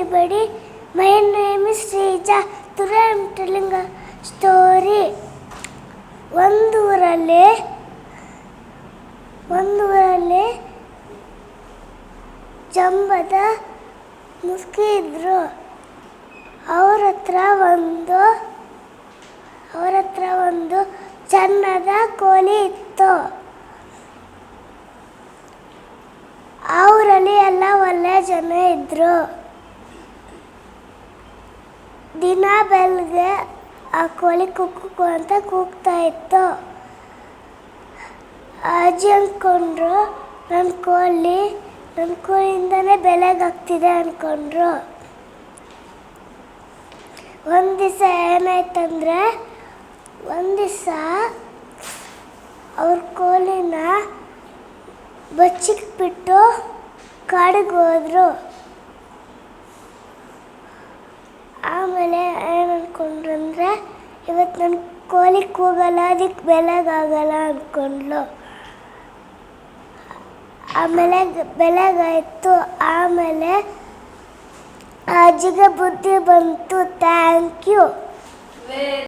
everybody. My name is Srija. Today I am telling a story. ಒಂದೂರಲ್ಲಿ ಜಂಬದ ಮುಸ್ಕಿ ಇದ್ರು. ಅವ್ರ ಹತ್ರ ಒಂದು ಚನ್ನದ ಕೋಲಿ ಇತ್ತು. ಅವರಲ್ಲಿ ಎಲ್ಲ ಒಳ್ಳೆಯ ಜನ ಇದ್ರು. ದಿನ ಬೆಳಗ್ಗೆ ಆ ಕೋಳಿ ಕುಕ್ಕು ಅಂತ ಕೂಗ್ತಾ ಇತ್ತು. ಅಜ್ಜಿ ಅಂದ್ಕೊಂಡ್ರು ನನ್ನ ಕೋಳಿಯಿಂದನೇ ಬೆಳಗಾಗ್ತಿದೆ ಅಂದ್ಕೊಂಡ್ರು. ಒಂದು ದಿವಸ ಏನಾಯ್ತಂದರೆ, ಅವ್ರ ಕೋಳಿನ ಬಚ್ಚಿಟ್ಬಿಟ್ಟು ಕಾಡಿಗೆ ಹೋದ್ರು. ಆಮೇಲೆ ಏನು ಅಂದ್ಕೊಂಡ್ರು ಅಂದರೆ, ಇವತ್ತು ನನ್ನ ಕೋಳಿ ಕೂಗಲ್ಲ, ಅದಕ್ಕೆ ಬೆಳಗಾಗಲ್ಲ ಅಂದ್ಕೊಂಡ್ಲು. ಆಮೇಲೆ ಬೆಳಗಾಯಿತು. ಆಮೇಲೆ ಅಜ್ಜಿಗೆ ಬುದ್ಧಿ ಬಂತು. Thank you.